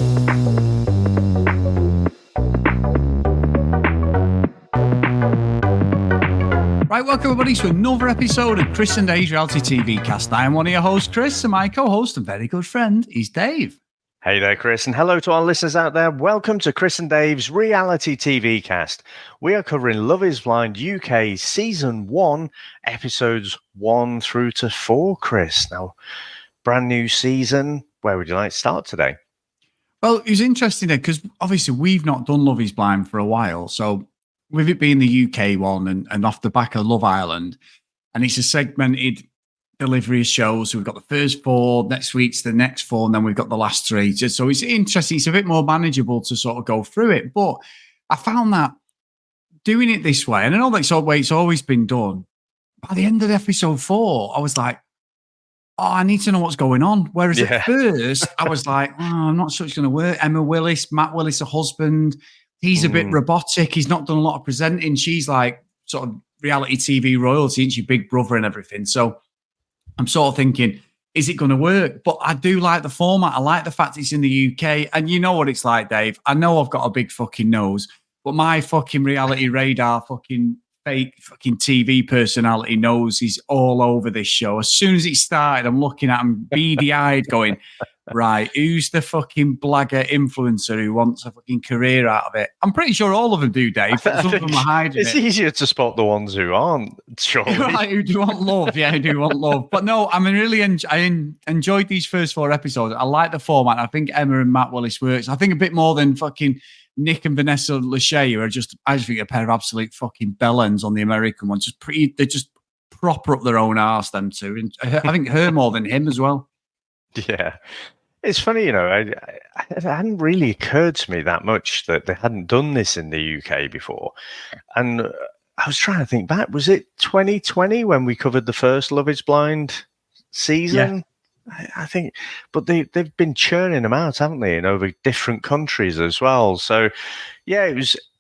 Right, welcome everybody to another episode of Chris and Dave's Reality TV Cast. I am one of your hosts, Chris, and my co-host and very good friend is Dave. Hey there, Chris, and hello to our listeners out there. Welcome to Chris and Dave's Reality TV Cast. We are covering Love is Blind UK Season 1, Episodes 1 through to 4, Chris. Now, brand new season. Where would you like to start today? Well, it was interesting because obviously we've not done Love is Blind for a while, so with it being the UK one and off the back of Love Island, and it's a segmented delivery of shows. So we've got the first 4, next week's the next 4, and then we've got the last 3. So it's interesting. It's a bit more manageable to sort of go through it. But I found that doing it this way, and I know that's the way it's always been done, by the end of episode 4, I was like, oh, I need to know what's going on. Whereas at first, I was like, oh, I'm not sure it's going to work. Emma Willis, Matt Willis, a husband, he's a bit robotic. He's not done a lot of presenting. She's like sort of reality TV royalty, isn't she? Big Brother and everything. So I'm sort of thinking, is it going to work? But I do like the format. I like the fact it's in the UK. And you know what it's like, Dave. I know I've got a big fucking nose, but my fucking reality radar fucking fake fucking TV personality knows he's all over this show. As soon as it started, I'm looking at him beady-eyed going, right, who's the fucking blagger influencer who wants a fucking career out of it? I'm pretty sure all of them do, Dave. Some of them are hiding it's easier to spot the ones who aren't, surely. Right, who do want love. Yeah, who do want love. But no, I mean, really, I enjoyed these first 4 episodes. I like the format. I think Emma and Matt Willis works. I think a bit more than fucking Nick and Vanessa Lachey, who are just, I just think, a pair of absolute fucking bellends on the American one. They're just proper up their own arse, them two. And I think her more than him as well. Yeah. It's funny, you know, it hadn't really occurred to me that much that they hadn't done this in the UK before. And I was trying to think back. Was it 2020 when we covered the first Love is Blind season? Yeah. I think, but they've been churning them out, haven't they, in over different countries as well. So, yeah,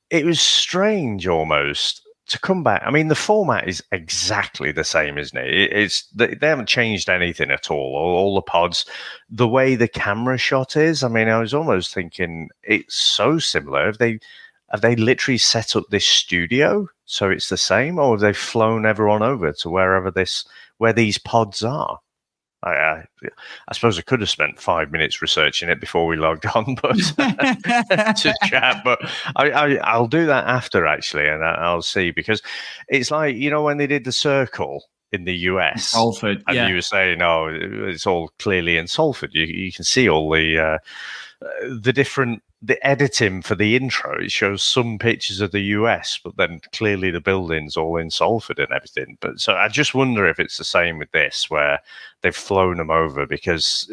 it was strange almost to come back. I mean, the format is exactly the same, isn't it? They haven't changed anything at all the pods, the way the camera shot is. I mean, I was almost thinking it's so similar. Have they literally set up this studio so it's the same, or have they flown everyone over to where these pods are? I suppose I could have spent 5 minutes researching it before we logged on, but to chat. But I'll do that after, actually, and I'll see, because it's like, you know, when they did The Circle in the US, Salford, and you were saying, oh, it's all clearly in Salford. You can see all the editing for the intro. It shows some pictures of the US, but then clearly the building's all in Salford and everything. But so I just wonder if it's the same with this, where they've flown them over, because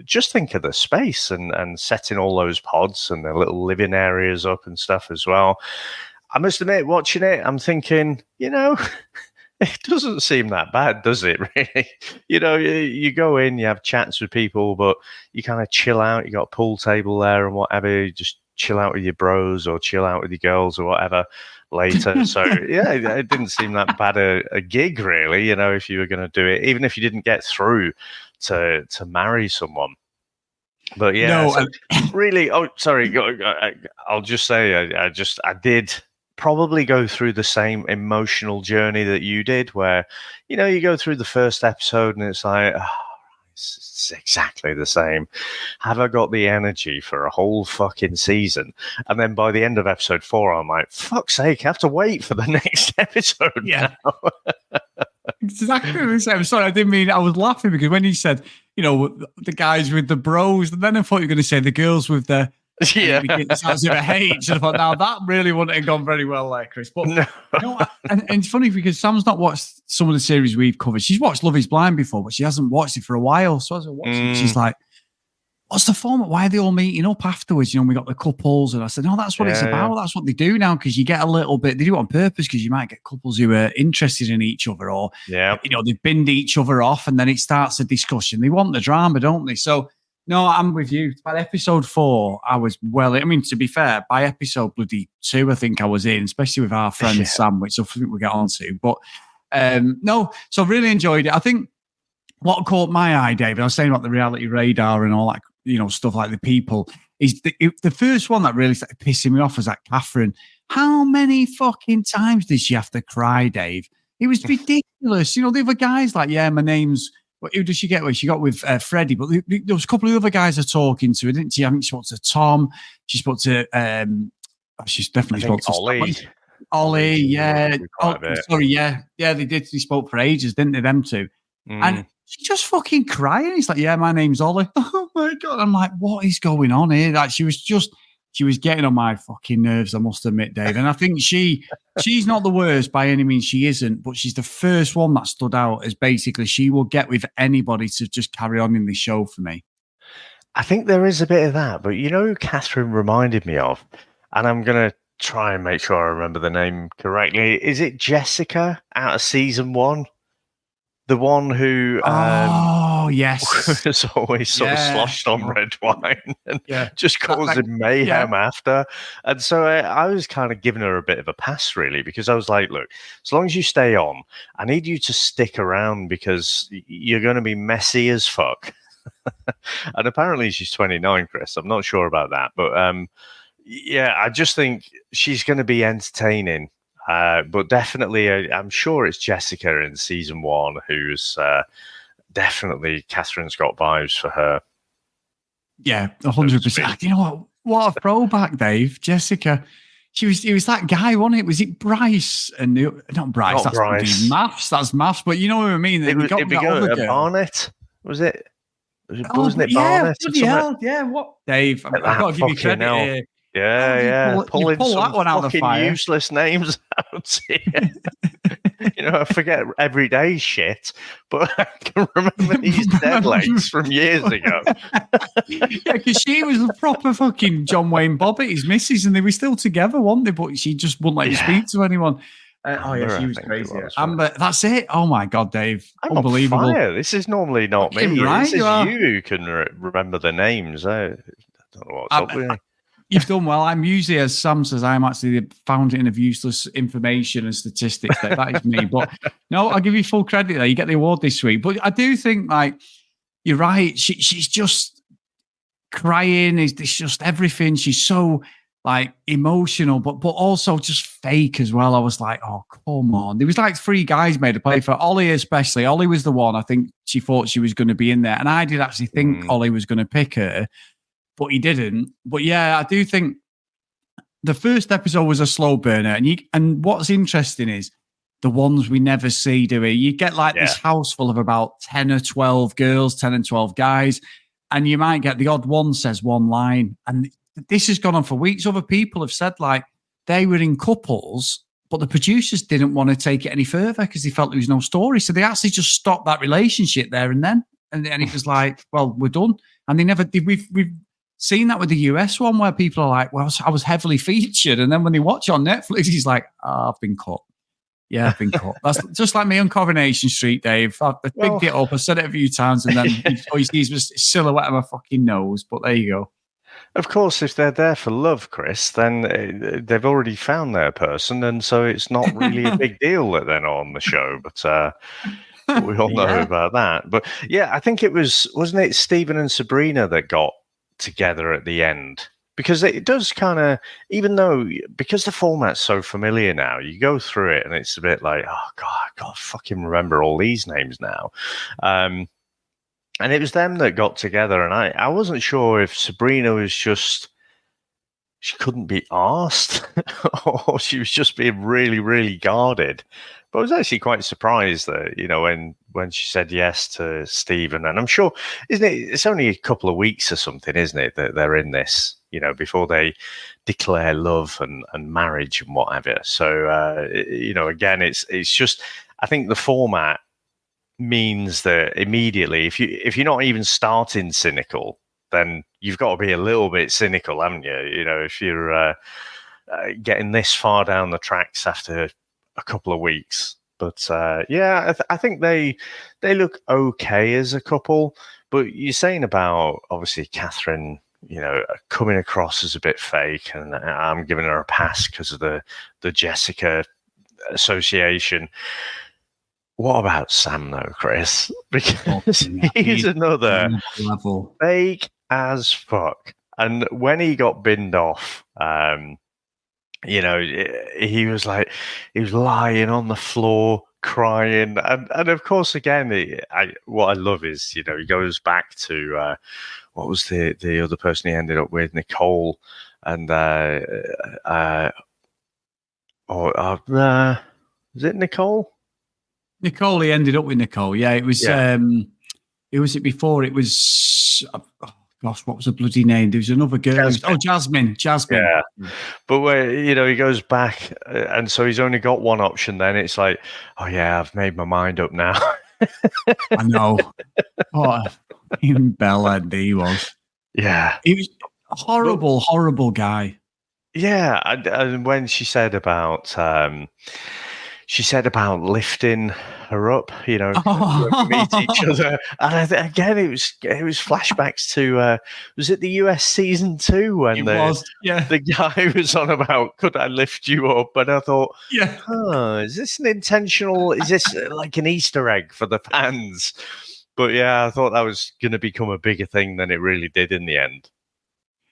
just think of the space and setting all those pods and the little living areas up and stuff as well. I must admit, watching it, I'm thinking, you know, it doesn't seem that bad, does it, really? You know, you go in, you have chats with people, but you kind of chill out. You got a pool table there and whatever. You just chill out with your bros or chill out with your girls or whatever later. So, yeah, it didn't seem that bad a gig, really, you know, if you were going to do it, even if you didn't get through to marry someone. But, yeah, no, so really, oh, sorry, I'll just say I did probably go through the same emotional journey that you did, where, you know, you go through the first episode and it's like, oh, it's exactly the same. Have I got the energy for a whole fucking season? And then by the end of episode 4, I'm like, fuck's sake, I have to wait for the next episode. Yeah. Exactly the same. Sorry, I didn't mean, I was laughing because when you said, you know, the guys with the bros, and then I thought you were going to say the girls with the sounds of a H. And I thought, now that really wouldn't have gone very well there, Chris. But no. You know, and it's funny because Sam's not watched some of the series we've covered. She's watched Love is Blind before, but she hasn't watched it for a while. So as I watched it, she's like, what's the format? Why are they all meeting up afterwards? You know, we got the couples. And I said, no, that's what it's about. That's what they do now, because you get a little bit, they do it on purpose, because you might get couples who are interested in each other, or, you know, they binned each other off and then it starts a discussion. They want the drama, don't they? So, no, I'm with you. By episode 4, I was I mean, to be fair, by episode bloody 2, I think I was in, especially with our friend Sam, which I think we'll get on to. But no, so really enjoyed it. I think what caught my eye, David, I was saying about the reality radar and all that stuff like The People. Is the first one that really started pissing me off was that Catherine. How many fucking times did she have to cry, Dave? It was ridiculous. The other guys like, yeah, my name's. Who did she get with? She got with Freddie, but there was a couple of other guys are talking to her, didn't she? I think she spoke to Tom. She spoke to. She's definitely spoke to Ollie. Ollie, yeah. Sorry, yeah. They did. They spoke for ages, didn't they? Them two. And she just fucking crying. He's like, yeah, my name's Ollie. Oh my God. I'm like, what is going on here? Like, she was getting on my fucking nerves, I must admit, Dave. And I think she's not the worst by any means. She isn't, but she's the first one that stood out as basically she will get with anybody to just carry on in this show for me. I think there is a bit of that, but who Catherine reminded me of? And I'm going to try and make sure I remember the name correctly. Is it Jessica out of season 1? The one who yes, was always sort of sloshed on red wine and just causing mayhem after. And so I was kind of giving her a bit of a pass, really, because I was like, look, as long as you stay on, I need you to stick around because you're going to be messy as fuck. And apparently she's 29, Chris. I'm not sure about that. But I just think she's going to be entertaining. But definitely, I'm sure it's Jessica in season 1 who's definitely Catherine's got vibes for her. Yeah, 100%. You know what a throwback, Dave. Jessica, it was that guy, wasn't it? Was it Bryce? And not Bryce. That's Bryce. Maths. That's maths. But you know what I mean. Barnett. Was it? Wasn't it Barnett? Yeah. What, Dave? I've got to give you credit here. Yeah. Pull that one out of the fire. Useless names out here. I forget everyday shit, but I can remember these deadlines from years ago. Yeah, because she was a proper fucking John Wayne Bobbitt, his missus, and they were still together, weren't they? But she just wouldn't let you speak to anyone. She was crazy. Amber, that's it. Oh my God, Dave. I'm unbelievable. On fire. This is normally not me. Right, this is you who can remember the names. I don't know what's up with me. You've done well. I'm usually, as Sam says, I'm actually the fountain of useless information and statistics. That is me. But no, I'll give you full credit there. You get the award this week. But I do think, you're right. She's just crying. It's just everything. She's so, emotional, but also just fake as well. I was like, oh, come on. There was 3 guys made a play for Ollie, especially. Ollie was the one I think she thought she was going to be in there. And I did actually think Ollie was going to pick her. But he didn't. But yeah, I do think the first episode was a slow burner. And what's interesting is the ones we never see, do we? You get this house full of about 10 or 12 girls, 10 and 12 guys, and you might get the odd one says one line. And this has gone on for weeks. Other people have said they were in couples, but the producers didn't want to take it any further because they felt there was no story. So they actually just stopped that relationship there and then. And it was well, we're done. And they never did. We've seen that with the US one where people are like, well, I was heavily featured. And then when they watch on Netflix, he's like, I've been cut. Yeah, I've been cut. That's just like me on Coronation Street, Dave. I picked it up. I said it a few times and then he sees a silhouette of my fucking nose. But there you go. Of course, if they're there for love, Chris, then they've already found their person. And so it's not really a big deal that they're not on the show. But we all know about that. But yeah, I think wasn't it Stephen and Sabrina that got together at the end? Because it does kind of, even though, because the format's so familiar now, you go through it and it's a bit like, oh God, I can't fucking remember all these names now. And it was them that got together, and I wasn't sure if Sabrina was just, she couldn't be arsed or she was just being really, really guarded. But I was actually quite surprised that, when she said yes to Stephen, and I'm sure, isn't it, it's only a couple of weeks or something, isn't it, that they're in this, before they declare love and marriage and whatever. So, again, it's just, I think the format means that immediately, if you're not even starting cynical, then you've got to be a little bit cynical, haven't you? If you're getting this far down the tracks after a couple of weeks. But I think they look okay as a couple. But you're saying about, obviously, Catherine, coming across as a bit fake, and I'm giving her a pass because of the Jessica association. What about Sam, though, Chris? Because he's another level. fake as fuck. And when he got binned off, he was lying on the floor crying, and of course, again, what I love is he goes back to what was the other person he ended up with, Nicole, and was it Nicole? Nicole, he ended up with Nicole. Yeah, it was. Yeah. Who was it before? It was. Gosh, what was the bloody name? There was another girl. Jasmine. Yeah. But where he goes back, and so he's only got one option. Then it's like, oh yeah, I've made my mind up now. I know. Even Bella, he was. Yeah, he was a horrible guy. Yeah, and when she said about lifting her up, meet each other, and again it was flashbacks to was it the US season 2 when the guy was on about could I lift you up, and I thought, is this an intentional? Is this like an Easter egg for the fans? But yeah, I thought that was going to become a bigger thing than it really did in the end.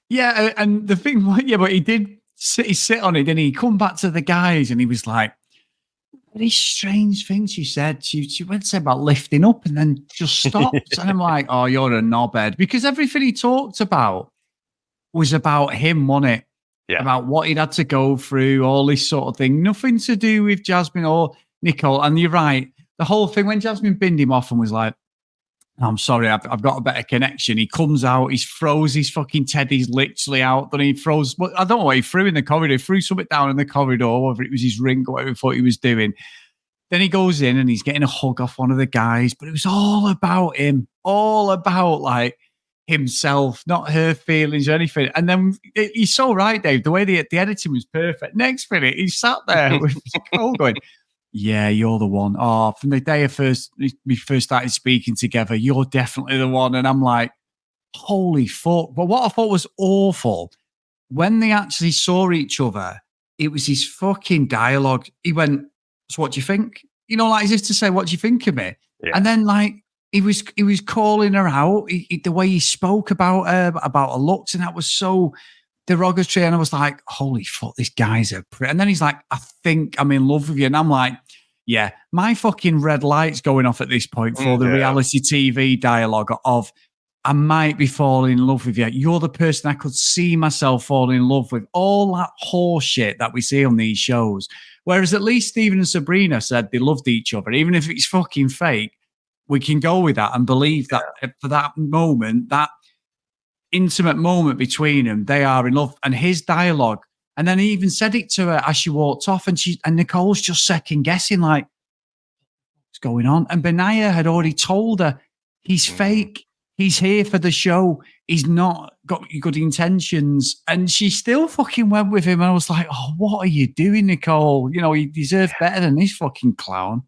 Yeah, and the thing, but he did sit on it, and he come back to the guys, and he was like, "These strange things she said. She went to say about lifting up, and then just stopped." And I'm like, "Oh, you're a knobhead," because everything he talked about was about him, wasn't it? Yeah. About what he'd had to go through, all this sort of thing. Nothing to do with Jasmine or Nicole. And you're right, the whole thing when Jasmine binned him off and was like, I'm sorry, I've got a better connection. He comes out, he throws his fucking teddies literally out. Then he throws, I don't know what he threw in the corridor. He threw something down in the corridor, whether it was his ring or whatever he thought he was doing. Then he goes in and he's getting a hug off one of the guys, but it was all about him, all about like himself, not her feelings or anything. And then he's so right, Dave. The way the editing was perfect. Next minute, he sat there with Nicole going, "Yeah, you're the one. Oh, from the day we first started speaking together, you're definitely the one." And I'm like, holy fuck. But what I thought was awful, when they actually saw each other, it was his fucking dialogue. He went, "So what do you think?" Like as if to say, "What do you think of me?" Yeah. And then like he was calling her out. The way he spoke about her looks, and that was so derogatory. And I was like, holy fuck, this guy's a prick. And then he's like, "I think I'm in love with you." And I'm like, yeah, my fucking red light's going off at this point for the reality TV dialogue of, I might be falling in love with you. You're the person I could see myself falling in love with. All that horse shit that we see on these shows. Whereas at least Stephen and Sabrina said they loved each other. Even if it's fucking fake, we can go with that and believe that for that moment, that intimate moment between them, they are in love. And his dialogue, and then he even said it to her as she walked off, and Nicole's just second guessing, like, what's going on? And Benaya had already told her, he's fake. He's here for the show. He's not got good intentions. And she still fucking went with him. And I was like, oh, what are you doing, Nicole? He deserves better than this fucking clown.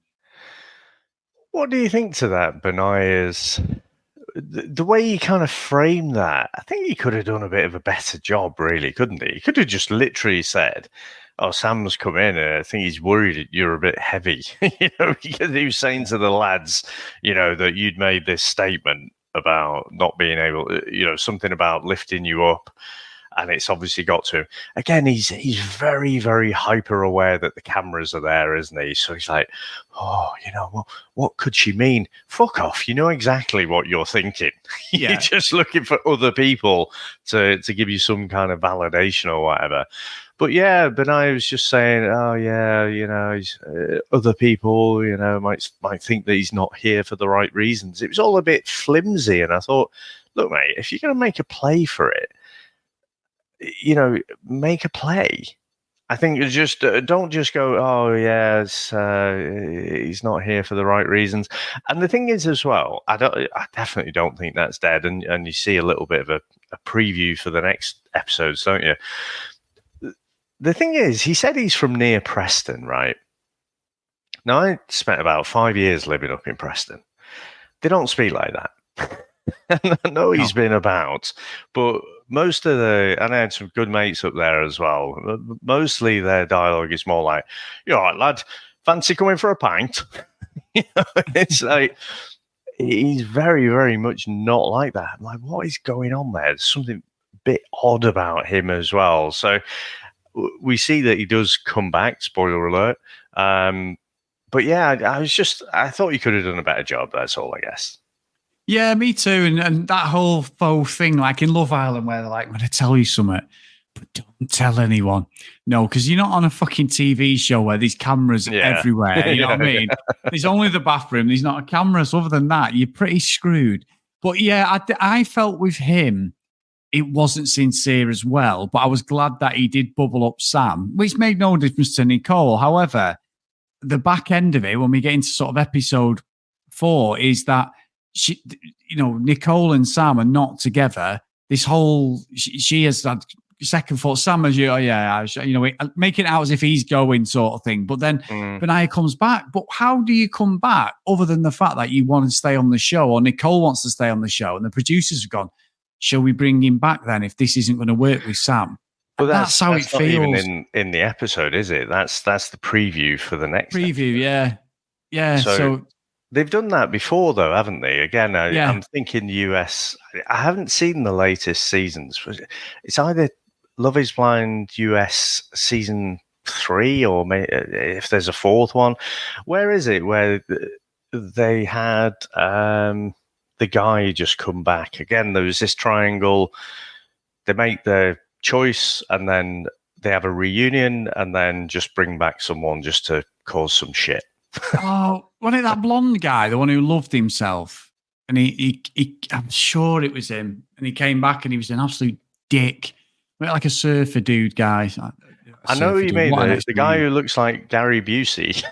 What do you think to that, Benaya's? The way he kind of framed that, I think he could have done a bit of a better job, really, couldn't he? He could have just literally said, "Oh, Sam's come in, and I think he's worried that you're a bit heavy." Because he was saying to the lads, that you'd made this statement about not being able, something about lifting you up. And it's obviously got to him. Again, he's very, very hyper aware that the cameras are there, isn't he? So he's like, oh, what could she mean? Fuck off. You know exactly what you're thinking. Yeah. You're just looking for other people to give you some kind of validation or whatever. But yeah, Benaya was just saying, oh yeah, he's, other people, might think that he's not here for the right reasons. It was all a bit flimsy. And I thought, look, mate, if you're going to make a play for it, make a play. I think you just don't just go, oh yes, he's not here for the right reasons. And the thing is, as well, I definitely don't think that's dead. And you see a little bit of a preview for the next episodes, don't you? The thing is, he said he's from near Preston, right? Now, I spent about 5 years living up in Preston. They don't speak like that. And I know he's been about, but most of and I had some good mates up there as well. Mostly their dialogue is more like, "You all right, lad? Fancy coming for a pint?" It's like, he's very, very much not like that. I'm like, what is going on there? There's something a bit odd about him as well. So we see that he does come back, spoiler alert. But yeah, I thought he could have done a better job. That's all, I guess. Yeah, me too. And that whole faux thing, like in Love Island, where they're like, I'm going to tell you something, but don't tell anyone. No, because you're not on a fucking TV show where there's cameras everywhere. You know what I mean? There's only the bathroom. There's not a camera. So other than that, you're pretty screwed. But yeah, I felt with him, it wasn't sincere as well. But I was glad that he did bubble up Sam, which made no difference to Nicole. However, the back end of it, when we get into sort of episode 4, is that Nicole and Sam are not together. This whole she has that second thought. Sam is make it out as if he's going sort of thing. But then Benaya comes back. But how do you come back other than the fact that you want to stay on the show, or Nicole wants to stay on the show, and the producers have gone, shall we bring him back then if this isn't going to work with Sam? Well, that's how it not feels. Even in the episode, is it? That's the preview for the next preview. Episode. Yeah. So they've done that before, though, haven't they? Again, I'm thinking US. I haven't seen the latest seasons. It's either Love Is Blind US season 3, or if there's a 4th one. Where is it? Where they had the guy just come back again? There was this triangle. They make their choice, and then they have a reunion, and then just bring back someone just to cause some shit. Oh, wasn't it that blonde guy, the one who loved himself? And he I'm sure it was him. And he came back and he was an absolute dick. Like a surfer dude guy. I know who you mean. The guy who looks like Gary Busey.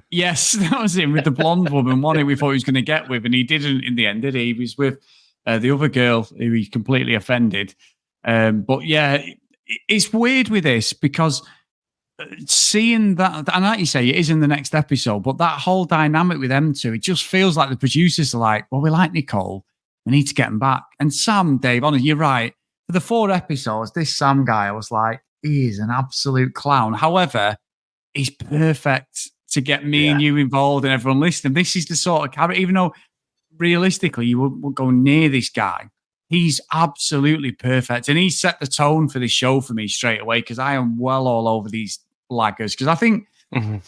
Yes, that was him with the blonde woman. One we thought he was going to get with, and he didn't in the end, did he? He was with the other girl who he completely offended. But yeah, it's weird with this because seeing that, and like you say, it is in the next episode, but that whole dynamic with them two, it just feels like the producers are like, well, we like Nicole, we need to get him back. And Sam, Dave, honestly, you're right. For the 4 episodes, this Sam guy, I was like, he is an absolute clown. However, he's perfect to get me and you involved and everyone listening. This is the sort of character, even though realistically you wouldn't go near this guy, he's absolutely perfect. And he set the tone for this show for me straight away, because I am well all over these laggers, because I think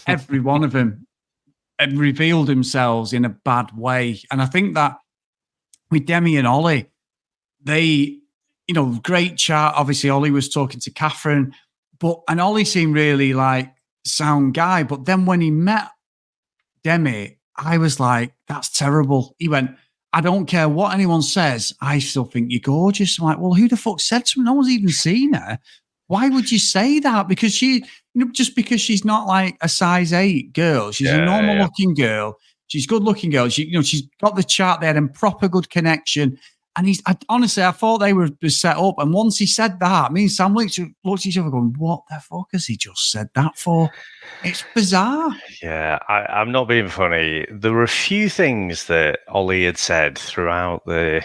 every one of them had revealed themselves in a bad way. And I think that with Demi and Ollie, they, great chat. Obviously, Ollie was talking to Catherine, and Ollie seemed really like sound guy. But then when he met Demi, I was like, that's terrible. He went, I don't care what anyone says, I still think you're gorgeous. I'm like, well, who the fuck said something? No one's even seen her. Why would you say that? Because just because she's not like a size 8 girl, she's a normal looking girl. She's good looking girl. She's got the chart there and proper good connection. And honestly, I thought they were set up. And once he said that, me and Sam looked at each other going, what the fuck has he just said that for? It's bizarre. Yeah, I'm not being funny. There were a few things that Ollie had said throughout the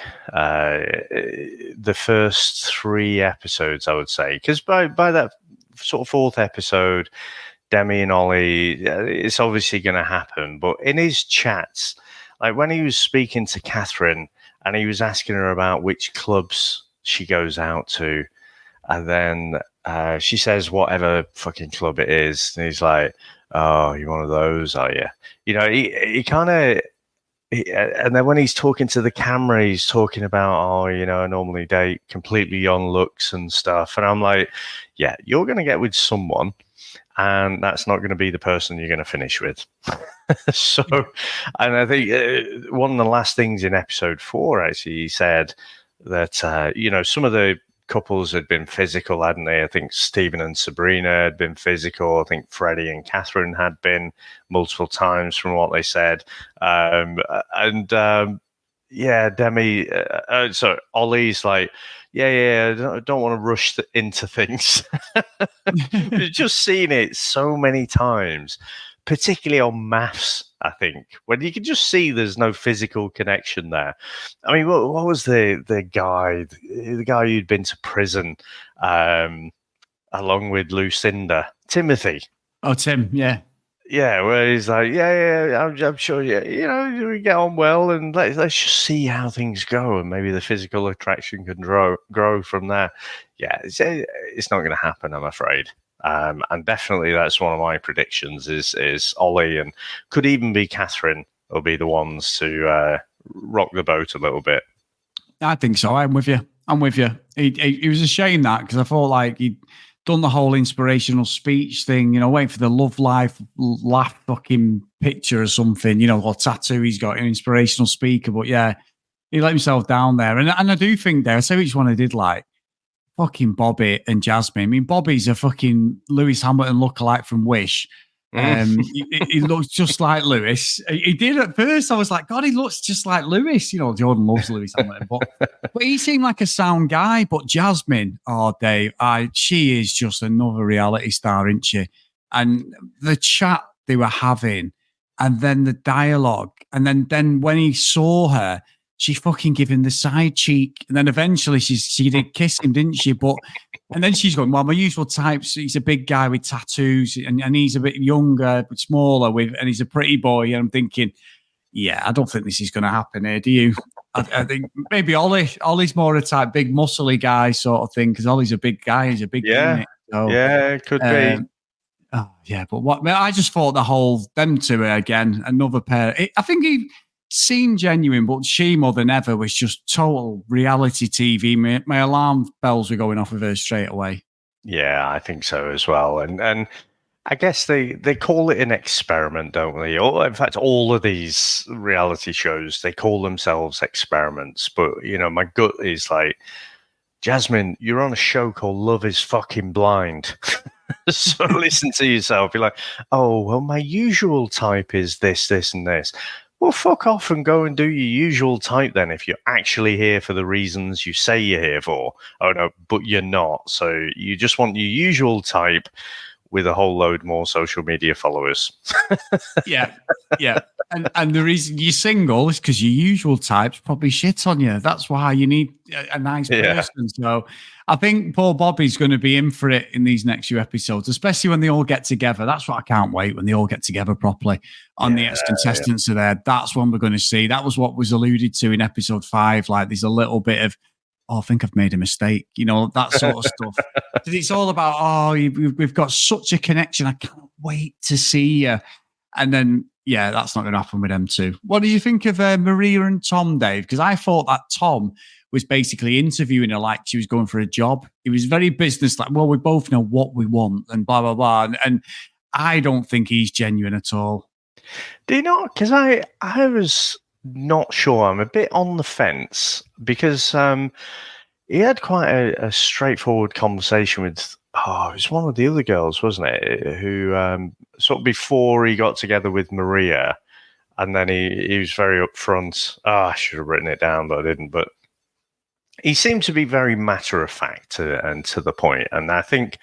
first 3 episodes, I would say. Because by that sort of 4th episode, Demi and Ollie, it's obviously going to happen. But in his chats, like when he was speaking to Catherine, and he was asking her about which clubs she goes out to. And then she says, whatever fucking club it is. And he's like, oh, you're one of those, are you? He kind of... And then when he's talking to the camera, he's talking about, I normally date completely young looks and stuff. And I'm like, yeah, you're going to get with someone, and that's not going to be the person you're going to finish with. So, and I think one of the last things in episode 4, actually, he said that, some of the couples had been physical, hadn't they? I think Stephen and Sabrina had been physical. I think Freddie and Catherine had been multiple times from what they said. Demi, so Ollie's like, I don't want to rush into things. Just seen it so many times, particularly on maths, I think, when you can just see there's no physical connection there. I mean, what was the guy who'd been to prison along with Lucinda? Timothy. Oh, Tim, yeah. Yeah, where he's like, I'm sure, we get on well, and let's just see how things go, and maybe the physical attraction can grow from there. Yeah, it's not going to happen, I'm afraid. And definitely, that's one of my predictions. Is Ollie and could even be Catherine will be the ones to rock the boat a little bit. I think so. I'm with you. It was a shame that, because I thought like he'd done the whole inspirational speech thing, waiting for the love life laugh fucking picture or something, or tattoo he's got, an inspirational speaker. But yeah, he let himself down there. And I do think there, I say which one I did like, fucking Bobby and Jasmine. I mean, Bobby's a fucking Lewis Hamilton lookalike from Wish. He looks just like Lewis. He did at first. I was like, God, he looks just like Lewis. Jordan loves Lewis Hamilton, but he seemed like a sound guy. But Jasmine, oh, Dave, she is just another reality star, isn't she? And the chat they were having, and then the dialogue, and then when he saw her, she fucking gave him the side cheek, and then eventually she did kiss him, didn't she? And then she's going, well, my usual types, he's a big guy with tattoos, and he's a bit younger, but smaller, and he's a pretty boy. And I'm thinking, yeah, I don't think this is going to happen here, do you? I think maybe Ollie's more a type big muscly guy sort of thing, because Ollie's a big guy, he's a big unit. So, yeah, it could be. Oh, yeah, but I just thought them two again, another pair. I think he seemed genuine, but she more than ever was just total reality TV. My alarm bells were going off with her straight away. Yeah, I think so as well. And I guess they call it an experiment, don't they? Or in fact, all of these reality shows, they call themselves experiments. But, my gut is like, Jasmine, you're on a show called Love is Fucking Blind. So listen to yourself. You're like, oh, well, my usual type is this, this, and this. Well, fuck off and go and do your usual type then if you're actually here for the reasons you say you're here for. Oh, no, but you're not. So you just want your usual type with a whole load more social media followers. Yeah. And the reason you're single is because your usual type's probably shit on you. That's why you need a nice person. So I think Paul Bobby's going to be in for it in these next few episodes, especially when they all get together. That's what I can't wait, when they all get together properly on the ex-contestants are there. That's when we're going to see. That was what was alluded to in episode 5. Like there's a little bit of, I think I've made a mistake, that sort of stuff. It's all about, we've got such a connection. I can't wait to see you. And then, that's not going to happen with them too. What do you think of Maria and Tom, Dave? Because I thought that Tom was basically interviewing her like she was going for a job. He was very business like, well, we both know what we want and blah, blah, blah. And I don't think he's genuine at all. Do you not? Because I was not sure. I'm a bit on the fence because he had quite a straightforward conversation with, it was one of the other girls, wasn't it? Who sort of before he got together with Maria, and then he was very upfront. I should have written it down, but I didn't. But he seemed to be very matter of fact and to the point, and I think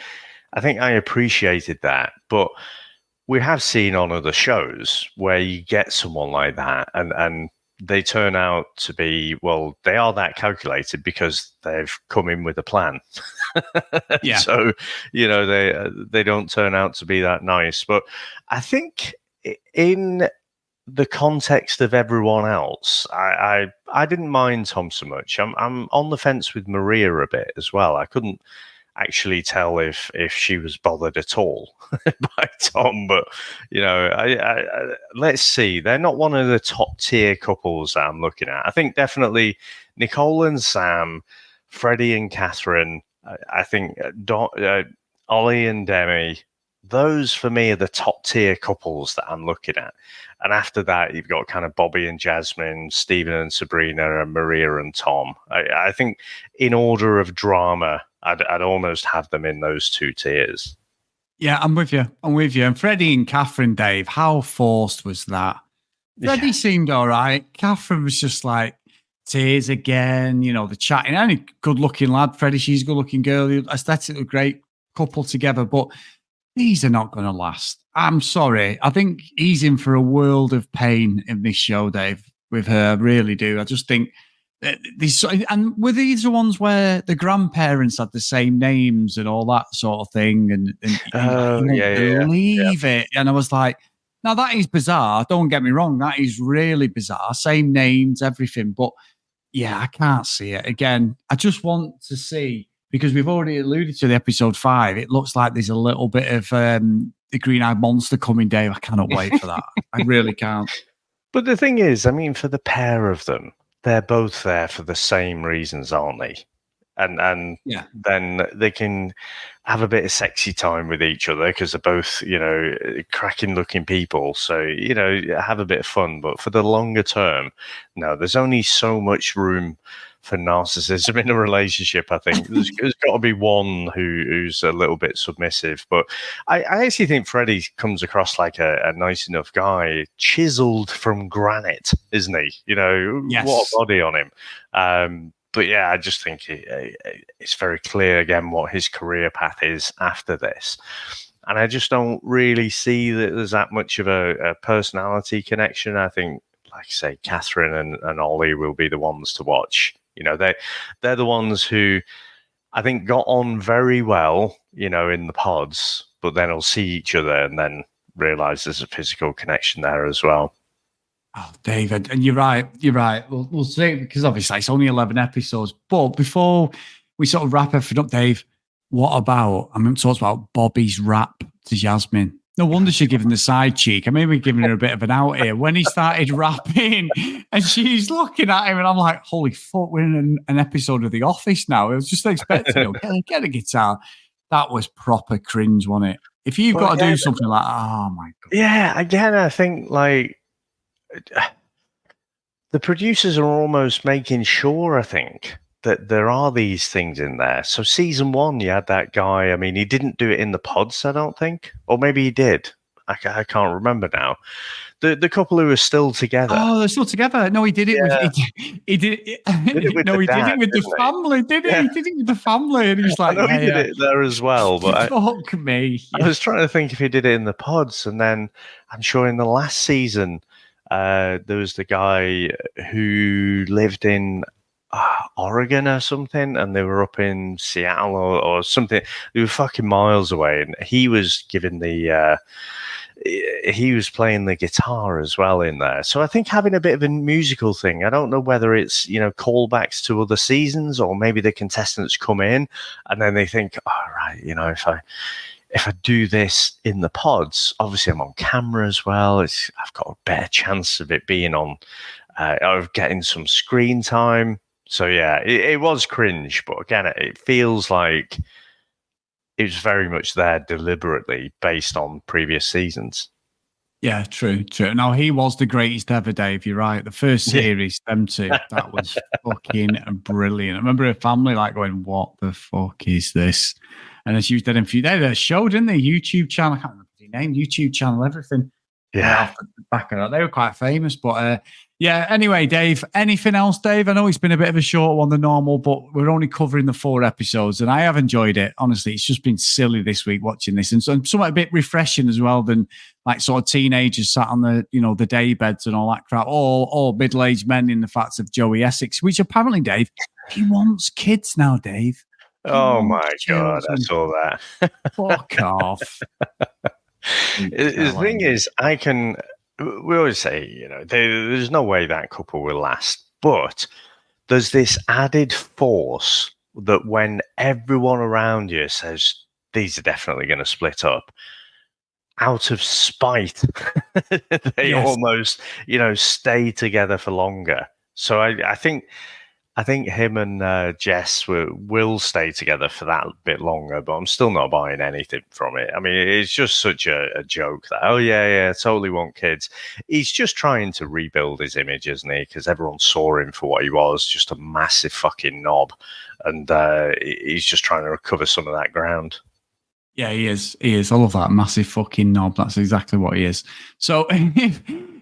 I appreciated that. But we have seen on other shows where you get someone like that, and they turn out to be, well, they are that calculated because they've come in with a plan. Yeah. So, they don't turn out to be that nice. But I think in the context of everyone else, I didn't mind Tom so much. I'm on the fence with Maria a bit as well. I couldn't actually tell if she was bothered at all by Tom, but I let's see. They're not one of the top tier couples that I'm looking at. I think definitely Nicole and Sam, Freddie and Catherine. I think Ollie and Demi. Those for me are the top tier couples that I'm looking at. And after that, you've got kind of Bobby and Jasmine, Stephen and Sabrina, and Maria and Tom. I think in order of drama, I'd almost have them in those two tiers. Yeah, I'm with you. And Freddie and Catherine, Dave, how forced was that? Freddie seemed all right. Catherine was just like, tears again, the chatting. Any good-looking lad. Freddie, she's a good-looking girl. Aesthetically great couple together. But these are not going to last. I'm sorry. I think he's in for a world of pain in this show, Dave, with her. I really do. I just think these, and were these the ones where the grandparents had the same names and all that sort of thing? And you believe it. And I was like, Now, that is bizarre. Don't get me wrong. That is really bizarre. Same names, everything. But yeah, I can't see it. Again, I just want to see, because we've already alluded to the episode 5. It looks like there's a little bit of the green-eyed monster coming, Dave. I cannot wait for that. I really can't. But the thing is, I mean, for the pair of them, they're both there for the same reasons, aren't they? And then they can have a bit of sexy time with each other because they're both, cracking looking people. So, have a bit of fun. But for the longer term, no, there's only so much room for narcissism in a relationship. I think there's got to be one who's a little bit submissive. But I actually think Freddie comes across like a nice enough guy, chiseled from granite, isn't he? Yes. What a body on him. But yeah, I just think it's very clear again what his career path is after this. And I just don't really see that there's that much of a personality connection. I think, like I say, Catherine and Ollie will be the ones to watch. They're the ones who I think got on very well, in the pods, but then will see each other and then realize there's a physical connection there as well. Oh, David, and you're right. We'll see, because obviously it's only 11 episodes. But before we sort of wrap everything up, Dave, what about, talking about Bobby's rap to Jasmine? No wonder she's giving the side cheek. I mean, we're giving her a bit of an out here. When he started rapping and she's looking at him, and I'm like, holy fuck, we're in an episode of The Office now. I was just expecting, get a guitar. That was proper cringe, wasn't it? If you've got to do something like, oh my God. Yeah, again, I think the producers are almost making sure, I think, that there are these things in there. So season 1, you had that guy. I mean, he didn't do it in the pods, I don't think. Or maybe he did. I can't remember now. The couple who are still together. Oh, they're still together. No, he did it with he did it with the family, did he? Yeah. He did it with the family, and he was like, I know he did it there as well, but fuck me. I was trying to think if he did it in the pods, and then I'm sure in the last season there was the guy who lived in Oregon or something, and they were up in Seattle or something. They were fucking miles away, and he was giving he was playing the guitar as well in there. So I think having a bit of a musical thing, I don't know whether it's, callbacks to other seasons, or maybe the contestants come in and then they think, all right, if I do this in the pods, obviously I'm on camera as well. I've got a better chance of it being on, of getting some screen time. So yeah, it was cringe, but again, it feels like it was very much there deliberately based on previous seasons. Yeah, true. No, he was the greatest ever, Dave. You're right. The first series, them two, that was fucking brilliant. I remember her family going, what the fuck is this? And then she was dead in few days. They had a show, didn't they? YouTube channel. I can't remember the name. YouTube channel, everything. Yeah. Back of that. They were quite famous. But anyway, Dave, anything else, Dave? I know it's been a bit of a short one than normal, but we're only covering the 4 episodes, and I have enjoyed it. Honestly, it's just been silly this week watching this, and something a bit refreshing as well than sort of teenagers sat on the the day beds and all that crap, or middle-aged men in the facts of Joey Essex, which apparently, Dave, he wants kids now, Dave. Oh my God, I saw that. Fuck off. The thing is, we always say, there's no way that couple will last, but there's this added force that when everyone around you says these are definitely going to split up, out of spite, they almost, stay together for longer. So I think him and Jess will stay together for that bit longer, but I'm still not buying anything from it. I mean, it's just such a joke that, totally want kids. He's just trying to rebuild his image, isn't he? Because everyone saw him for what he was, just a massive fucking knob. And he's just trying to recover some of that ground. Yeah, he is. I love that massive fucking knob. That's exactly what he is. So if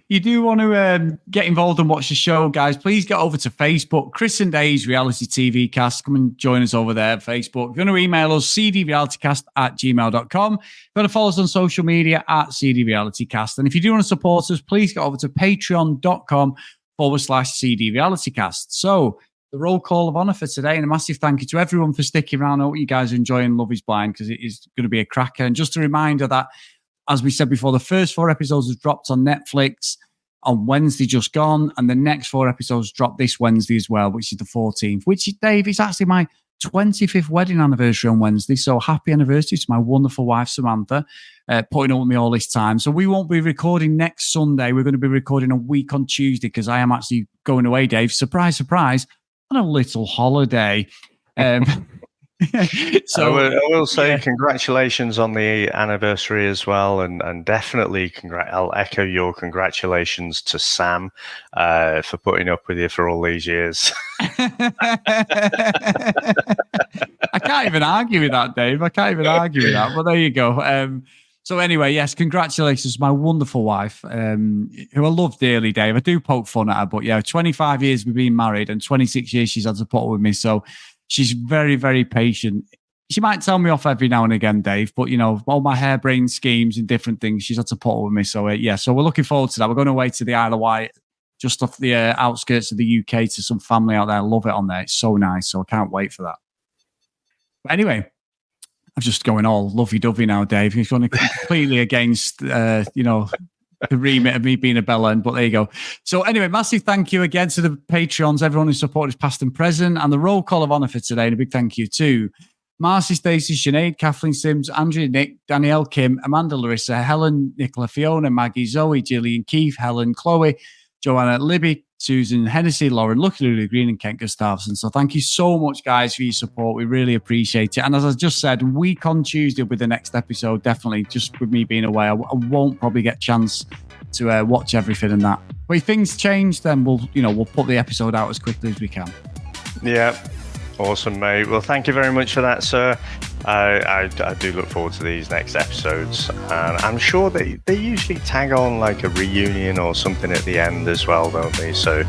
you do want to get involved and watch the show, guys, please get over to Facebook, Chris and Dave's Reality TV Cast. Come and join us over there, Facebook. If you want to email us, cdrealitycast@gmail.com. If you want to follow us on social media, @cdrealitycast. And if you do want to support us, please get over to patreon.com/cdrealitycast. So the roll call of honor for today, and a massive thank you to everyone for sticking around. I hope you guys are enjoying Love is Blind, because it is going to be a cracker. And just a reminder that as we said before, the first 4 episodes have dropped on Netflix on Wednesday just gone, and the next 4 episodes drop this Wednesday as well, which is the 14th, which, Dave, is actually my 25th wedding anniversary on Wednesday. So happy anniversary to my wonderful wife, Samantha, putting up with me all this time. So we won't be recording next Sunday. We're going to be recording a week on Tuesday because I am actually going away, Dave. Surprise, surprise, on a little holiday. So I will say congratulations on the anniversary as well, and definitely I'll echo your congratulations to Sam for putting up with you for all these years. I can't even argue with that, Dave. I can't even argue with that. But there you go. So anyway, yes, congratulations to my wonderful wife, who I love dearly, Dave. I do poke fun at her, but yeah, 25 years we've been married and 26 years she's had to put up with me. So she's very, very patient. She might tell me off every now and again, Dave, but, all my harebrained schemes and different things, she's had to put up with me. So, so we're looking forward to that. We're going away to the Isle of Wight, just off the outskirts of the UK, to some family out there. I love it on there. It's so nice. So I can't wait for that. But anyway, I'm just going all lovey-dovey now, Dave. He's going completely against, the remit of me being a bellend, but there you go. So anyway, massive thank you again to the Patreons, everyone who supported us past and present, and the roll call of honour for today. And a big thank you to Marcy, Stacey, Sinead, Kathleen Sims, Andrea, Nick, Danielle, Kim, Amanda, Larissa, Helen, Nicola, Fiona, Maggie, Zoe, Gillian, Keith, Helen, Chloe, Joanna, Libby, Susan, Hennessy, Lauren, Lucky Lulu Green, and Kent Gustafson. So thank you so much, guys, for your support. We really appreciate it. And as I just said, week on Tuesday will be the next episode, definitely, just with me being away. I won't probably get a chance to watch everything and that. But if things change, then we'll put the episode out as quickly as we can. Yeah. Awesome, mate. Well, thank you very much for that, sir. I do look forward to these next episodes, and I'm sure they usually tag on like a reunion or something at the end as well, don't they? So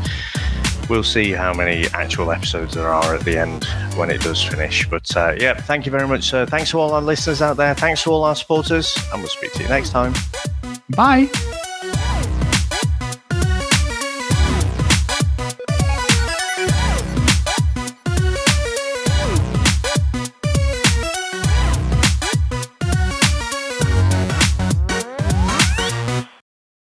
we'll see how many actual episodes there are at the end when it does finish. But thank you very much, sir. Thanks to all our listeners out there. Thanks to all our supporters, and we'll speak to you next time. Bye.